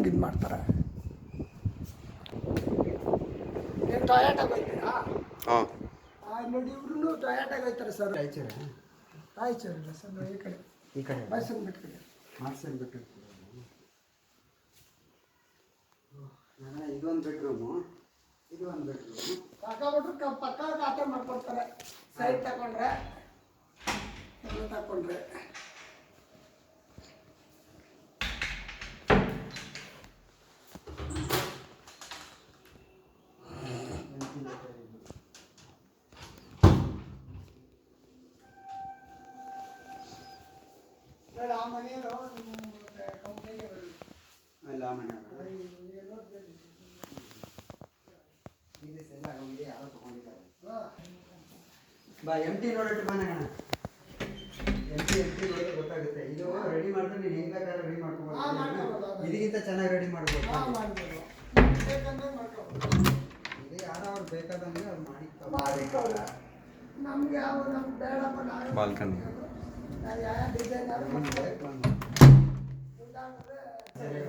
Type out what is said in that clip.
ಹಂಗೆ ಇದು ಮಾಡ್ತಾರೆ. ನೀವು ಟೊಯಾಟಾಗ ಹೋಗ್ತೀರಾ? ಹಾಂ ನೋಡಿ ಇವ್ರು ಟೊಯಾಟಾಗ ಹೋಗ್ತಾರೆ ಸರ್. ರಾಯಚೂರಿಲ್ಲ ಸರ್, ಈ ಕಡೆ ಮೈಸೂರು ಬಿಟ್ಟು ಇದೊಂದು ಬೆಡ್ರೂಮು, ಇದು ಒಂದು ಬೆಡ್ರೂಮು. ತಗೊಂಡ್ರೆ ಪಕ್ಕ ಖಾತೆ ಮಾಡ್ಕೊಡ್ತಾರೆ. ಸೈಟ್ ತಗೊಂಡ್ರೆ ಆ ಮನೆಯಲ್ಲೂ ಕಂಪ್ನಿಗೆ ಅಲ್ಲ ಮನೆ ಯಾರೋ ತಗೊಂಡಿದ್ದಾರೆ. ಬಾ ಎಂಟಿ ನೋಡಿಟ್ಟು ಬಾ ನಗಣ. ಎಂಟಿ ನೋಡಿದ್ರೆ ಗೊತ್ತಾಗುತ್ತೆ. ಇದು ರೆಡಿ ಮಾಡಿದ್ರೆ ನೀನು ಹೆಂಗೆ ಬೇಕಾದ್ರೆ ರೆಡಿ ಮಾಡ್ಕೊಬೋದು. ಇದಕ್ಕಿಂತ ಚೆನ್ನಾಗಿ ರೆಡಿ ಮಾಡ್ಬೋದು. ಇದು ಯಾರು ಅವ್ರು ಬೇಕಾದಂಗೆ ಅವ್ರು ಮಾಡಿಕ್ಕವ್ರೆ. ನಮ್ಗೆ ಯಾವ ನಮ್ಗೆ ಬೇಡಪ್ಪ. ಬಾಲ್ಕನಿ ಯಾವ ಡಿಸೈನರ್ ಸರಿ